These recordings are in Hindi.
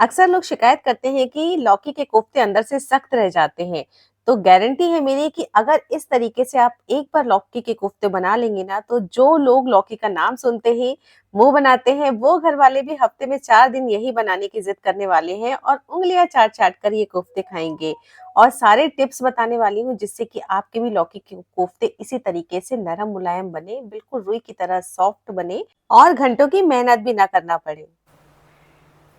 अक्सर लोग शिकायत करते हैं कि लौकी के कोफ्ते अंदर से सख्त रह जाते हैं। तो गारंटी है मेरी कि अगर इस तरीके से आप एक बार लौकी के कोफ्ते बना लेंगे ना, तो जो लोग लौकी का नाम सुनते ही मुंह बनाते हैं, वो घर वाले भी हफ्ते में 4 दिन यही बनाने की जिद करने वाले हैं और उंगलियां चाट चाट कर ये कोफ्ते खाएंगे। और सारे टिप्स बताने वाली हूँ जिससे कि आपके भी लौकी के कोफ्ते इसी तरीके से नरम मुलायम बने, बिल्कुल रुई की तरह सॉफ्ट बने और घंटों की मेहनत भी ना करना पड़े।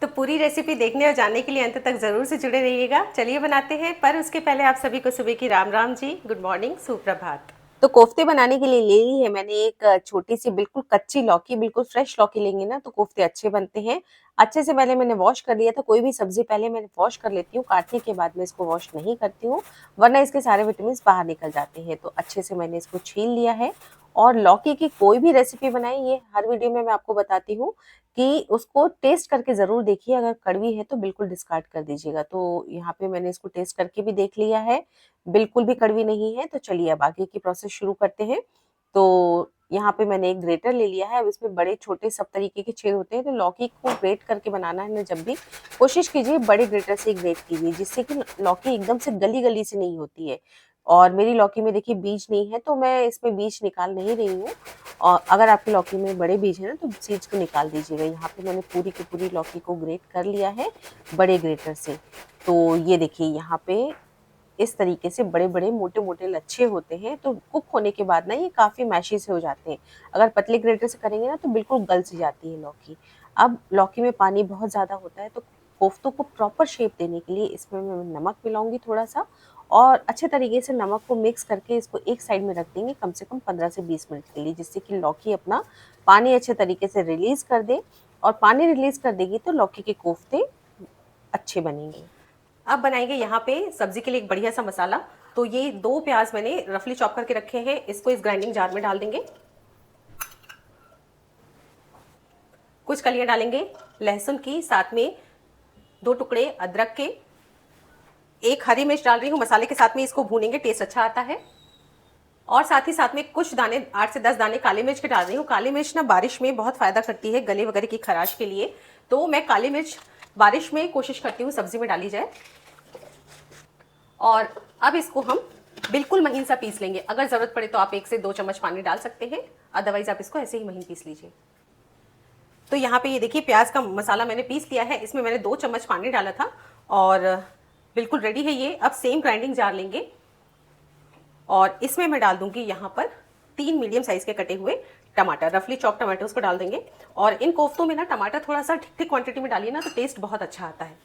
तो पूरी रेसिपी देखने और जानने के लिए अंत तक ज़रूर से जुड़े रहिएगा। चलिए बनाते हैं, पर उसके पहले आप सभी को सुबह की राम राम जी, गुड मॉर्निंग, सुप्रभात। तो कोफ्ते बनाने के लिए ले ली है मैंने एक छोटी सी बिल्कुल कच्ची लौकी, बिल्कुल फ्रेश लौकी लेंगे ना तो कोफ्ते अच्छे बनते हैं। अच्छे से पहले मैंने वॉश कर लिया था, कोई भी सब्जी पहले मैंने वॉश कर लेती हूँ, काटने के बाद मैं इसको वॉश नहीं करती हूँ, वरना इसके सारे विटामिन बाहर निकल जाते हैं। तो अच्छे से मैंने इसको छील लिया है। और लौकी की कोई भी रेसिपी बनाई, ये हर वीडियो में मैं आपको बताती हूँ कि उसको टेस्ट करके ज़रूर देखिए, अगर कड़वी है तो बिल्कुल डिस्कार्ड कर दीजिएगा। तो यहाँ पे मैंने इसको टेस्ट करके भी देख लिया है, बिल्कुल भी कड़वी नहीं है। तो चलिए अब आगे की प्रोसेस शुरू करते हैं। तो यहाँ पे मैंने एक ग्रेटर ले लिया है, अब इसमें बड़े-छोटे सब तरीके के छेद होते हैं, तो लौकी को ग्रेट करके बनाना है ना जब भी, कोशिश कीजिए बड़े ग्रेटर से ही ग्रेट कीजिए, जिससे कि लौकी एकदम से गली-गली सी नहीं होती है। और मेरी लौकी में देखिए बीज नहीं है, तो मैं इसमें बीज निकाल नहीं रही हूँ। और अगर आपकी लौकी में बड़े बीज हैं ना, तो सीड्स को निकाल दीजिएगा। यहाँ पे मैंने पूरी की पूरी लौकी को ग्रेट कर लिया है बड़े ग्रेटर से। तो ये देखिए यहाँ पे इस तरीके से बड़े-बड़े, मोटे-मोटे लच्छे होते हैं, तो कुक होने के बाद ना ये काफ़ी मैशी से हो जाते हैं। अगर पतले ग्रेटर से करेंगे ना तो बिल्कुल गल सी जाती है लौकी। अब लौकी में पानी बहुत ज़्यादा होता है, तो कोफ्तों को प्रॉपर शेप देने के लिए इसमें मैं नमक मिलाऊँगी थोड़ा-सा और अच्छे तरीके से नमक को मिक्स करके इसको एक साइड में रख देंगे कम से कम 15 से 20 मिनट के लिए, जिससे कि लौकी अपना पानी अच्छे तरीके से रिलीज़ कर दे। और पानी रिलीज़ कर देगी तो लौकी के कोफ्ते अच्छे बनेंगे। अब बनाएंगे यहाँ पे सब्जी के लिए एक बढ़िया सा मसाला। तो ये 2 प्याज मैंने रफली चॉप करके रखे हैं, इसको इस ग्राइंडिंग जार में डाल देंगे। कुछ कलियां डालेंगे लहसुन की, साथ में 2 टुकड़े अदरक के, एक हरी मिर्च डाल रही हूँ मसाले के साथ में, इसको भूनेंगे, टेस्ट अच्छा आता है। और साथ ही साथ में कुछ दाने, 8 से 10 दाने काली मिर्च के डाल रही हूँ। काली मिर्च ना बारिश में बहुत फायदा करती है गले वगैरह की खराश के लिए, तो मैं काली मिर्च बारिश में कोशिश करती हूँ सब्जी में डाली जाए। और अब इसको हम बिल्कुल महीन सा पीस लेंगे। अगर ज़रूरत पड़े तो आप 1 से 2 चम्मच पानी डाल सकते हैं, अदरवाइज आप इसको ऐसे ही महीन पीस लीजिए। तो यहाँ पे ये देखिए प्याज का मसाला मैंने पीस लिया है, इसमें मैंने 2 चम्मच पानी डाला था और बिल्कुल रेडी है ये। अब सेम ग्राइंडिंग जार लेंगे और इसमें मैं डाल दूंगी यहाँ पर 3 मीडियम साइज के कटे हुए टमाटर, रफली चॉप टमाटर उसको डाल देंगे। और इन कोफ्तों में ना टमाटर थोड़ा सा ठीक ठीक क्वांटिटी में डालिए ना, तो टेस्ट बहुत अच्छा आता है।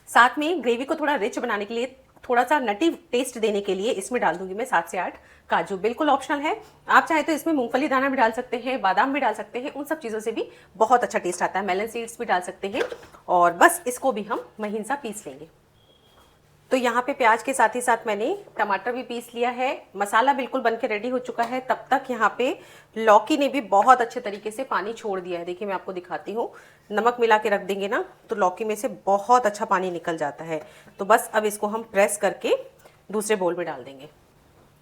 साथ में ग्रेवी को थोड़ा रिच बनाने के लिए, थोड़ा सा नटी टेस्ट देने के लिए इसमें डाल दूंगी मैं 7 से 8 काजू, बिल्कुल ऑप्शनल है। आप चाहे तो इसमें मूंगफली दाना भी डाल सकते हैं, बादाम भी डाल सकते हैं, उन सब चीज़ों से भी बहुत अच्छा टेस्ट आता है। मेलन सीड्स भी डाल सकते हैं। और बस इसको भी हम महीन सा पीस लेंगे। तो यहाँ पे प्याज के साथ ही साथ मैंने टमाटर भी पीस लिया है, मसाला बिल्कुल बन के रेडी हो चुका है। तब तक यहाँ पे लौकी ने भी बहुत अच्छे तरीके से पानी छोड़ दिया है। देखिए मैं आपको दिखाती हूँ, नमक मिला के रख देंगे ना तो लौकी में से बहुत अच्छा पानी निकल जाता है। तो बस अब इसको हम प्रेस करके दूसरे बोल में डाल देंगे।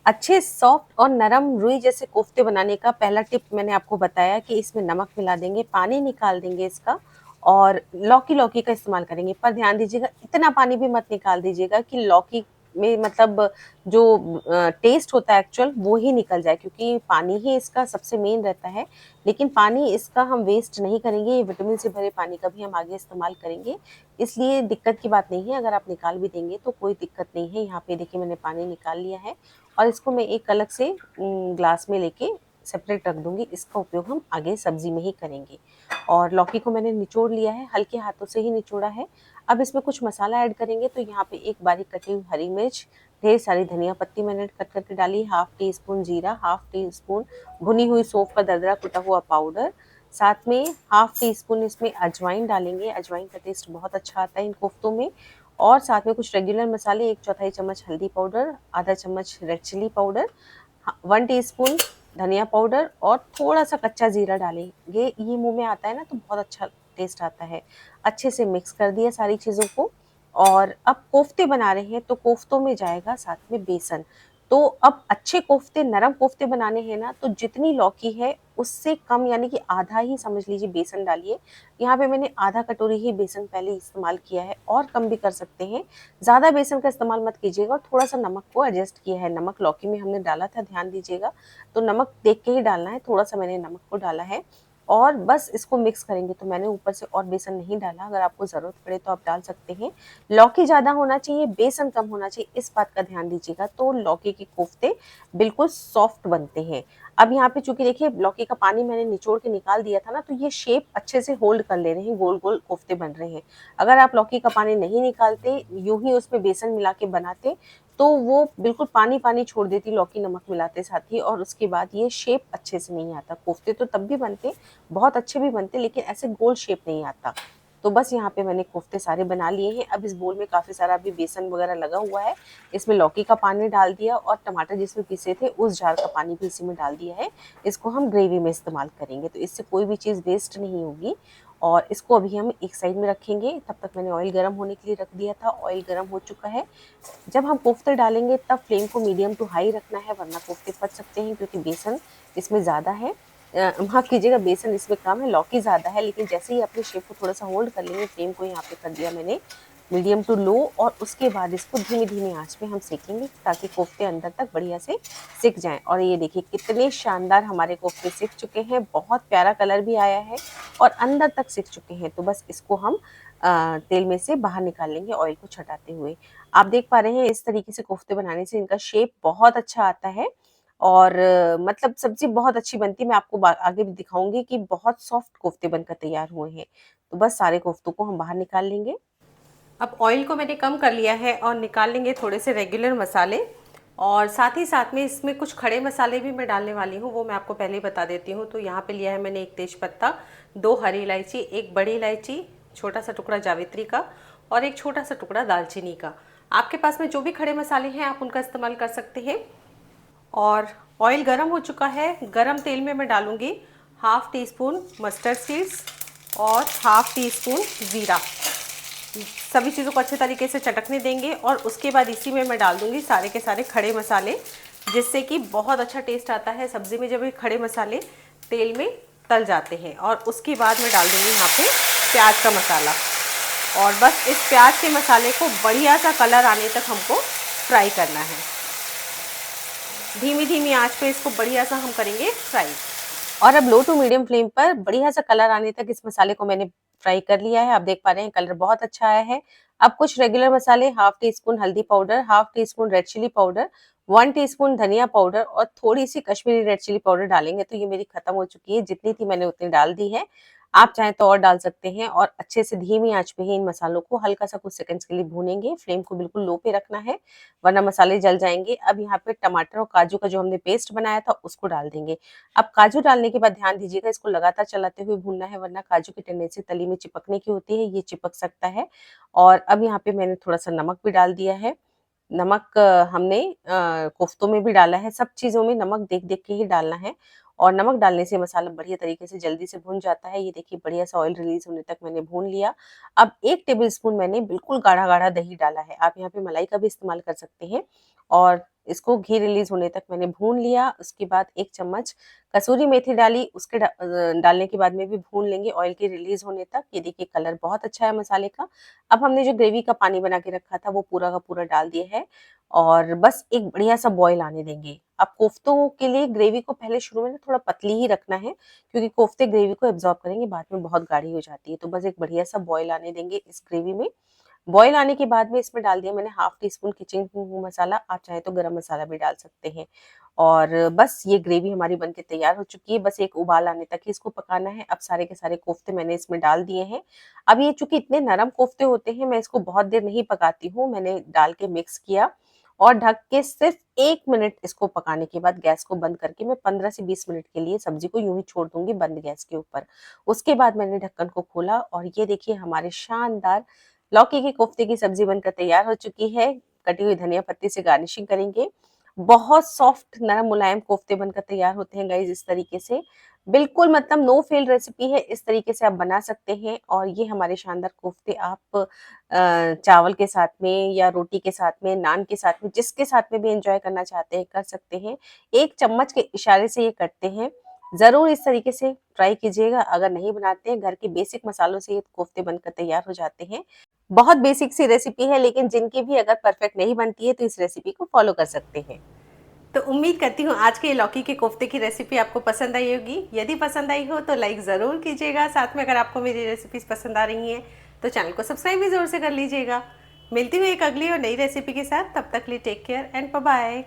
अच्छे सॉफ्ट और नरम रुई जैसे कोफ्ते बनाने का पहला टिप मैंने आपको बताया कि इसमें नमक मिला देंगे, पानी निकाल देंगे इसका और लौकी लौकी का इस्तेमाल करेंगे। पर ध्यान दीजिएगा इतना पानी भी मत निकाल दीजिएगा कि लौकी में मतलब जो टेस्ट होता है एक्चुअल वो ही निकल जाए, क्योंकि पानी ही इसका सबसे मेन रहता है। लेकिन पानी इसका हम वेस्ट नहीं करेंगे, ये विटामिन से भरे पानी का भी हम आगे इस्तेमाल करेंगे, इसलिए दिक्कत की बात नहीं है। अगर आप निकाल भी देंगे तो कोई दिक्कत नहीं है। यहाँ पे देखिए मैंने पानी निकाल लिया है और इसको मैं एक अलग से ग्लास में लेके सेपरेट रख दूंगी। इसका उपयोग हम आगे सब्जी में ही करेंगे। और लौकी को मैंने निचोड़ लिया है, हल्के हाथों से ही निचोड़ा है। अब इसमें कुछ मसाला ऐड करेंगे। तो यहाँ पे एक बारीक कटी हुई हरी मिर्च, ढेर सारी धनिया पत्ती मैंने कट करके डाली, हाफ टी स्पून जीरा, हाफ टी स्पून भुनी हुई सौंफ का दरदरा कुटा हुआ पाउडर, साथ में हाफ टी स्पून इसमें अजवाइन डालेंगे। अजवाइन का टेस्ट बहुत अच्छा आता है इन कोफ्तों में। और साथ में कुछ रेगुलर मसाले, 1/4 चम्मच हल्दी पाउडर, आधा चम्मच रेड चिली पाउडर, 1 टीस्पून धनिया पाउडर और थोड़ा सा कच्चा जीरा डालेंगे। ये मुंह में आता है ना तो बहुत अच्छा टेस्ट आता है। अच्छे से मिक्स कर दिया सारी चीज़ों को। और अब कोफ्ते बना रहे हैं तो कोफ्तों में जाएगा साथ में बेसन। तो अब अच्छे कोफ्ते, नरम कोफ्ते बनाने हैं ना, तो जितनी लौकी है उससे कम यानी कि आधा ही समझ लीजिए बेसन डालिए। यहाँ पे मैंने आधा कटोरी ही बेसन पहले इस्तेमाल किया है, और कम भी कर सकते हैं। ज़्यादा बेसन का इस्तेमाल मत कीजिएगा, और थोड़ा सा नमक को एडजस्ट किया है। नमक लौकी में हमने डाला था, ध्यान दीजिएगा, तो नमक देख के ही डालना है। थोड़ा सा मैंने नमक को डाला है, और बस इसको मिक्स करेंगे। तो मैंने ऊपर से और बेसन नहीं डाला, अगर आपको ज़रूरत पड़े तो आप डाल सकते हैं। लौकी ज़्यादा होना चाहिए, बेसन कम होना चाहिए, इस बात का ध्यान दीजिएगा, तो लौकी के कोफ्ते बिल्कुल सॉफ्ट बनते हैं। अब यहाँ पे चूंकि देखिए लौकी का पानी मैंने निचोड़ के निकाल दिया था ना, तो ये शेप अच्छे से होल्ड कर ले रहे हैं, गोल गोल कोफ्ते बन रहे हैं। अगर आप लौकी का पानी नहीं निकालते, यूं ही उसमें बेसन मिला के बनाते, तो वो बिल्कुल पानी पानी छोड़ देती लौकी नमक मिलाते साथ ही, और उसके बाद ये शेप अच्छे से नहीं आता। कोफ्ते तो तब भी बनते, बहुत अच्छे भी बनते, लेकिन ऐसे गोल शेप नहीं आता। तो बस यहाँ पे मैंने कोफ्ते सारे बना लिए हैं। अब इस बोल में काफ़ी सारा अभी बेसन वगैरह लगा हुआ है, इसमें लौकी का पानी डाल दिया, और टमाटर जिसमें पीसे थे उस जार का पानी भी इसी में डाल दिया है। इसको हम ग्रेवी में इस्तेमाल करेंगे, तो इससे कोई भी चीज़ वेस्ट नहीं होगी। और इसको अभी हम एक साइड में रखेंगे। तब तक मैंने ऑयल गर्म होने के लिए रख दिया था, ऑयल गर्म हो चुका है। जब हम कोफ्ते डालेंगे तब फ्लेम को मीडियम टू हाई रखना है, वरना कोफ्ते फट सकते हैं, क्योंकि बेसन इसमें ज़्यादा है। माफ़ कीजिएगा, बेसन इसमें कम है, लौकी ज़्यादा है। लेकिन जैसे ही अपने शेप को थोड़ा सा होल्ड कर लेंगे, फ्लेम को यहाँ पे कर दिया मैंने मीडियम टू लो, और उसके बाद इसको धीमी धीमी आंच पे हम सेकेंगे, ताकि कोफ्ते अंदर तक बढ़िया से सिक जाएं। और ये देखिए कितने शानदार हमारे कोफ्ते सिक चुके हैं, बहुत प्यारा कलर भी आया है, और अंदर तक सिक चुके हैं। तो बस इसको हम तेल में से बाहर निकाल लेंगे, ऑयल को छटाते हुए। आप देख पा रहे हैं, इस तरीके से कोफ्ते बनाने से इनका शेप बहुत अच्छा आता है, और मतलब सब्जी बहुत अच्छी बनती है। मैं आपको आगे भी दिखाऊंगी कि बहुत सॉफ्ट कोफ्ते बनकर तैयार हुए हैं। तो बस सारे कोफ्तों को हम बाहर निकाल लेंगे। अब ऑयल को मैंने कम कर लिया है, और निकाल लेंगे थोड़े से रेगुलर मसाले, और साथ ही साथ में इसमें कुछ खड़े मसाले भी मैं डालने वाली हूँ, वो मैं आपको पहले ही बता देती हूँ। तो यहाँ पे लिया है मैंने एक तेज पत्ता, 2 हरी इलायची, एक बड़ी इलायची, छोटा सा टुकड़ा जावित्री का, और एक छोटा सा टुकड़ा दालचीनी का। आपके पास में जो भी खड़े मसाले हैं आप उनका इस्तेमाल कर सकते हैं। और ऑयल गरम हो चुका है, गरम तेल में मैं डालूंगी half tea spoon mustard seeds और हाफ टी स्पून ज़ीरा। सभी चीज़ों को अच्छे तरीके से चटकने देंगे, और उसके बाद इसी में मैं डाल दूंगी सारे के सारे खड़े मसाले, जिससे कि बहुत अच्छा टेस्ट आता है सब्ज़ी में जब ये खड़े मसाले तेल में तल जाते हैं। और उसके बाद मैं डाल दूंगी यहाँ पे प्याज का मसाला, और बस इस प्याज के मसाले को बढ़िया सा कलर आने तक हमको फ्राई करना है। धीमी धीमी आंच पे इसको बढ़िया सा हम करेंगे फ्राई। और अब लो टू मीडियम फ्लेम पर बढ़िया सा कलर आने तक इस मसाले को मैंने फ्राई कर लिया है। आप देख पा रहे हैं कलर बहुत अच्छा आया है। अब कुछ रेगुलर मसाले, हाफ टी स्पून हल्दी powder, half teaspoon red chilli powder, 1 teaspoon धनिया पाउडर, और थोड़ी सी कश्मीरी रेड चिली पाउडर डालेंगे। तो ये मेरी खत्म हो चुकी है, जितनी थी मैंने उतनी डाल दी है। आप चाहें तो और डाल सकते हैं, और अच्छे से धीमी आंच पे ही इन मसालों को हल्का सा कुछ सेकंड्स के लिए भूनेंगे। फ्लेम को बिल्कुल लो पे रखना है, वरना मसाले जल जाएंगे। अब यहाँ पे टमाटर और काजू का जो हमने पेस्ट बनाया था उसको डाल देंगे। अब काजू डालने के बाद ध्यान दीजिएगा, इसको लगातार चलाते हुए भूनना है, वरना काजू की टेंडेंसी तली में चिपकने की होती है, ये चिपक सकता है। और अब यहाँ पे मैंने थोड़ा सा नमक भी डाल दिया है। नमक हमने कोफ्तों में भी डाला है, सब चीज़ों में नमक देख-देख के ही डालना है, और नमक डालने से मसाला बढ़िया तरीके से जल्दी से भुन जाता है। ये देखिए बढ़िया सा ऑयल रिलीज़ होने तक मैंने भून लिया। अब 1 टेबलस्पून मैंने बिल्कुल गाढ़ा-गाढ़ा दही डाला है, आप यहाँ पे मलाई का भी इस्तेमाल कर सकते हैं, और इसको घी रिलीज़ होने तक मैंने भून लिया। उसके बाद 1 चम्मच कसूरी मेथी डाली, उसके डालने के बाद में भी भून लेंगे ऑयल के रिलीज़ होने तक। ये देखिए कलर बहुत अच्छा है मसाले का। अब हमने जो ग्रेवी का पानी बना के रखा था वो पूरा का पूरा डाल दिया है, और बस एक बढ़िया सा बॉयल आने देंगे। अब कोफ्तों के लिए ग्रेवी को पहले शुरू में ना थोड़ा पतली ही रखना है, क्योंकि कोफ्ते ग्रेवी को एब्जॉर्ब करेंगे, बाद में बहुत गाढ़ी हो जाती है। तो बस एक बढ़िया सा बॉयल आने देंगे इस ग्रेवी में। बॉयल आने के बाद में इसमें डाल दिया मैंने हाफ टी स्पून किचन मसाला, आप चाहे तो गरम मसाला भी डाल सकते हैं। और बस ये ग्रेवी हमारी बनके तैयार हो चुकी है, बस एक उबाल आने तक ही इसको पकाना है। अब सारे के सारे कोफ्ते मैंने इसमें डाल दिए हैं। अब ये चूंकि इतने नरम कोफ्ते होते हैं, मैं इसको बहुत देर नहीं पकाती हूँ, मैंने डाल के मिक्स किया, और ढक के सिर्फ 1 मिनट इसको पकाने के बाद गैस को बंद करके मैं 15 से 20 मिनट के लिए सब्जी को यूं ही छोड़ दूंगी बंद गैस के ऊपर। उसके बाद मैंने ढक्कन को खोला, और ये देखिए हमारे शानदार लौकी के कोफ्ते की सब्जी बनकर तैयार हो चुकी है। कटी हुई धनिया पत्ती से गार्निशिंग करेंगे। बहुत सॉफ्ट नरम मुलायम कोफ्ते बनकर तैयार होते हैं गाइज इस तरीके से। बिल्कुल मतलब नो फेल रेसिपी है, इस तरीके से आप बना सकते हैं और ये हमारे शानदार कोफ्ते आप चावल के साथ में या रोटी के साथ में, नान के साथ में, जिसके साथ में भी एन्जॉय करना चाहते हैं, कर सकते हैं। 1 चम्मच के इशारे से ये कटते हैं। ज़रूर इस तरीके से ट्राई कीजिएगा, अगर नहीं बनाते हैं, घर के बेसिक मसालों से ये कोफ्ते बनकर तैयार हो जाते हैं। बहुत बेसिक सी रेसिपी है, लेकिन जिनकी भी अगर परफेक्ट नहीं बनती है, तो इस रेसिपी को फॉलो कर सकते हैं। तो उम्मीद करती हूँ आज के लौकी के कोफ्ते की रेसिपी आपको पसंद आई होगी। यदि पसंद आई हो तो लाइक ज़रूर कीजिएगा। साथ में अगर आपको मेरी रेसिपीज़ पसंद आ रही हैं तो चैनल को सब्सक्राइब भी ज़रूर से कर लीजिएगा। मिलती हूँ एक अगली और नई रेसिपी के साथ, तब तक के लिए take care and bye bye.